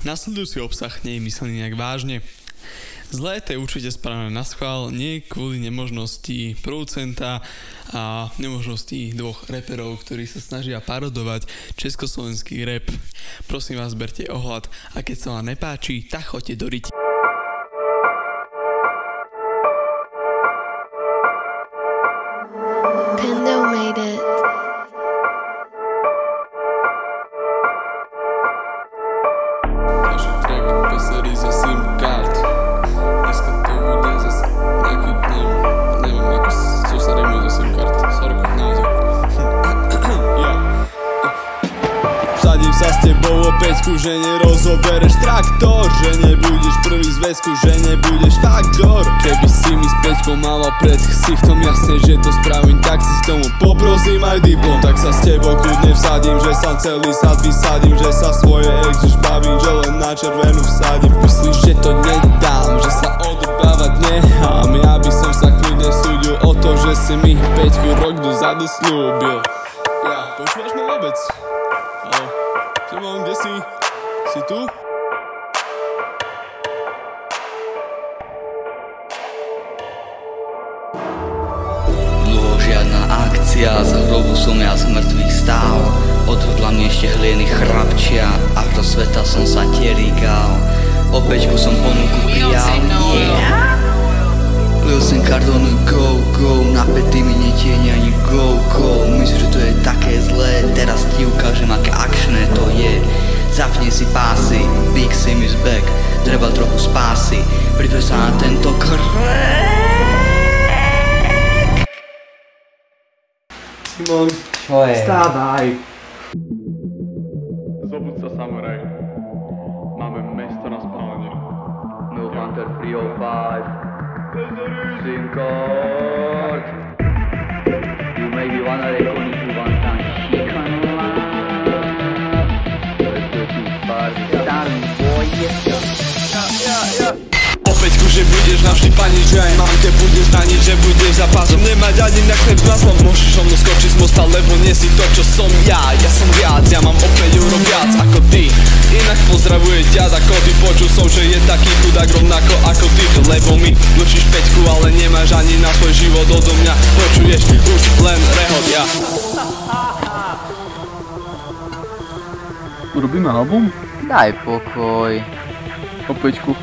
Nasledujúci obsah nie je myslený nejak vážne. Zlé to je určite spravené na schvál, nie kvôli nemožnosti producenta a nemožnosti dvoch reperov, ktorí sa snažia parodovať československý rap. Prosím vás, berte ohľad a keď sa vám nepáči, tak choďte do riti. Pendo made it. Ďalší track peserí za SIM card. Dneska to bude zase nejaký, neviem ako, čo sa remuje za SIM card. Sorry, názov. Vsadím sa s tebou o peťku, že nerozobereš traktor, že nebudeš prvý z väzku, že nebudeš faktor. Keby si mi s peťkou mala pred ksichtom, jasne, že to spravím, tak si k tomu poprosím aj diplom. Tak sa s tebou kľudne vsadím, že sa celý sad vysadím, že sa svoje ex bavím, že len na červenú vsadím. Myslíš, že to nedám, že sa odobávať nechám? Ja by som sa kľudne súdil o to, že si mi peťku rok dozadu slúbil. Ja, počúvaš ma vôbec? Haló, Šimon, kde si? Si tu? Dlho žiadna akcia, z hrobu som ja z mŕtvych stál. Odhodla mne ešte hlieny chrapčia, až do sveta som sa terikal. O peťku som ponuku prijal, yeah. Lil sem Cardone, go, go, na pety mi netieni ani go, go. Myslíš, že to je také zlé, teraz ti ukážem, aké akčné to je. Zapni si pásy, Big Sim is back, treba trochu spásy, priprav sa na tento Simon, Čo je? vstávaj. Zobud sa, samuraj. Máme mesto na spálenie. No Hunter 305 SIM card. You may be wanna recall me one time. She can laugh. Let's go to party. Starting boy, yes sir. O peťku, že budeš navždy pani, že aj mamke budeš daniť, že budeš za pásom nemať ani na chleb s maslom. Môžeš o mnou skočiť z mosta, lebo nie si to, čo som ja. Ja som viac, ja mám o 5 euro viac ako ty. Inak pozdravuje ťa za koty, počul som, že je taký chudák rovnako ako ty. Lebo mi dlčíš peťku, ale nemáš ani na svoj život odo mňa. Počuješ už len rehot, ja. Urobíme album? Daj pokoj. O peťku.